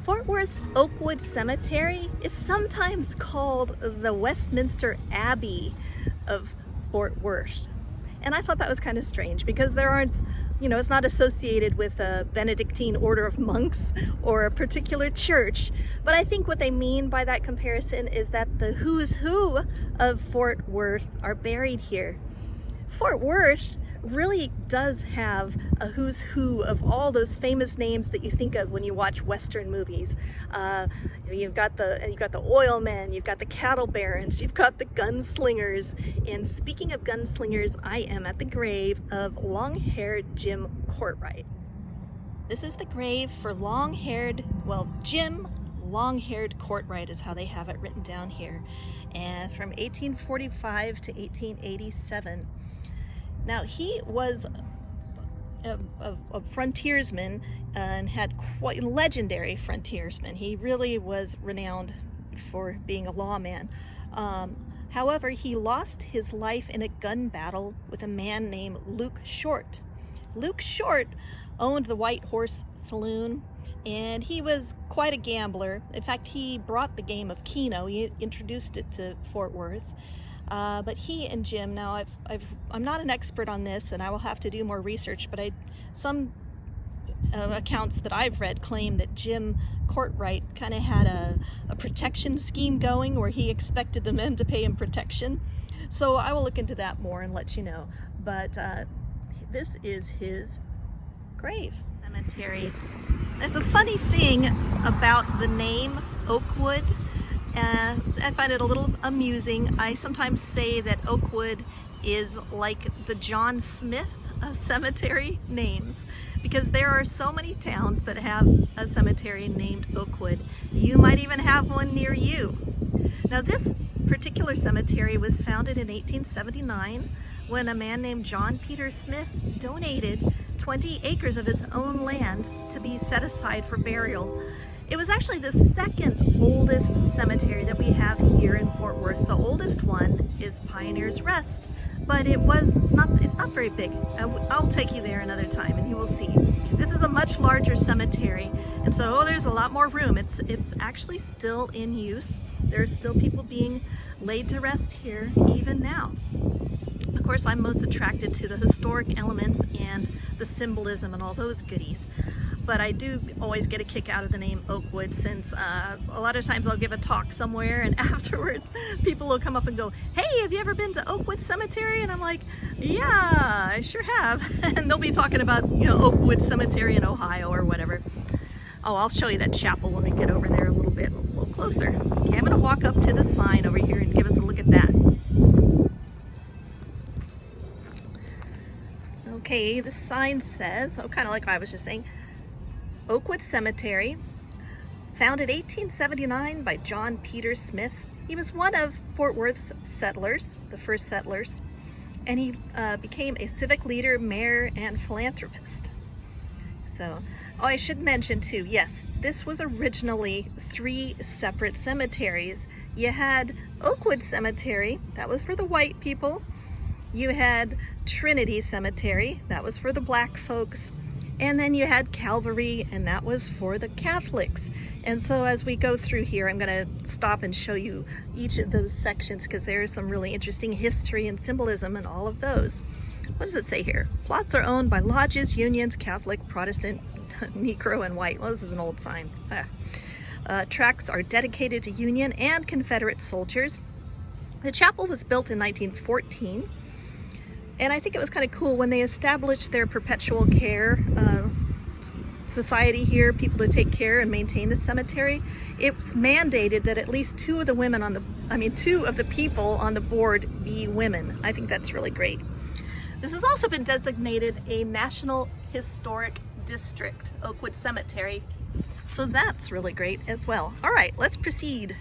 Fort Worth's Oakwood Cemetery is sometimes called the Westminster Abbey of Fort Worth. And I thought that was kind of strange because there aren't, it's not associated with a Benedictine order of monks or a particular church. But I think what they mean by that comparison is that the who's who of Fort Worth are buried here. Fort Worth really does have a who's who of all those famous names that you think of when you watch Western movies. You've got the oil men, you've got the cattle barons, you've got the gunslingers. And speaking of gunslingers, I am at the grave of long-haired Jim Courtright. This is the grave for Jim long-haired Courtright is how they have it written down here, and from 1845 to 1887. Now, he was a frontiersman and had quite legendary frontiersman. He really was renowned for being a lawman. However, he lost his life in a gun battle with a man named Luke Short. Luke Short owned the White Horse Saloon, and he was quite a gambler. In fact, he brought the game of Keno. He introduced it to Fort Worth. But he and Jim, now I'm not an expert on this and I will have to do more research, but some accounts that I've read claim that Jim Courtright kind of had a protection scheme going where he expected the men to pay him protection. So I will look into that more and let you know. But this is his grave. Cemetery. There's a funny thing about the name Oakwood. I find it a little amusing. I sometimes say that Oakwood is like the John Smith of cemetery names, because there are so many towns that have a cemetery named Oakwood. You might even have one near you. Now, this particular cemetery was founded in 1879 when a man named John Peter Smith donated 20 acres of his own land to be set aside for burial. It was actually the second oldest cemetery that we have here in Fort Worth. The oldest one is Pioneer's Rest, but it's not very big. I'll take you there another time and you will see. This is a much larger cemetery, and so there's a lot more room. It's actually still in use. There are still people being laid to rest here even now. Of course, I'm most attracted to the historic elements and the symbolism and all those goodies. But I do always get a kick out of the name Oakwood, since a lot of times I'll give a talk somewhere and afterwards people will come up and go, "Hey, have you ever been to Oakwood Cemetery?" And I'm like, "Yeah, I sure have." And they'll be talking about, Oakwood Cemetery in Ohio or whatever. Oh, I'll show you that chapel when we get over there a little closer. Okay, I'm gonna walk up to the sign over here and give us a look at that. Okay, the sign says, kind of like I was just saying, Oakwood Cemetery, founded 1879 by John Peter Smith. He was one of Fort Worth's settlers, the first settlers, and he became a civic leader, mayor, and philanthropist. So, I should mention too, yes, this was originally 3 separate cemeteries. You had Oakwood Cemetery, that was for the white people. You had Trinity Cemetery, that was for the black folks. And then you had Calvary, and that was for the Catholics. And so as we go through here, I'm going to stop and show you each of those sections, because there is some really interesting history and symbolism in all of those. What does it say here? Plots are owned by lodges, unions, Catholic, Protestant, Negro, and white. Well, this is an old sign. Tracts are dedicated to Union and Confederate soldiers. The chapel was built in 1914. And I think it was kind of cool when they established their perpetual care society here, people to take care and maintain the cemetery. It was mandated that at least 2 of the people on the board be women. I think that's really great. This has also been designated a National Historic District, Oakwood Cemetery. So that's really great as well. All right, let's proceed.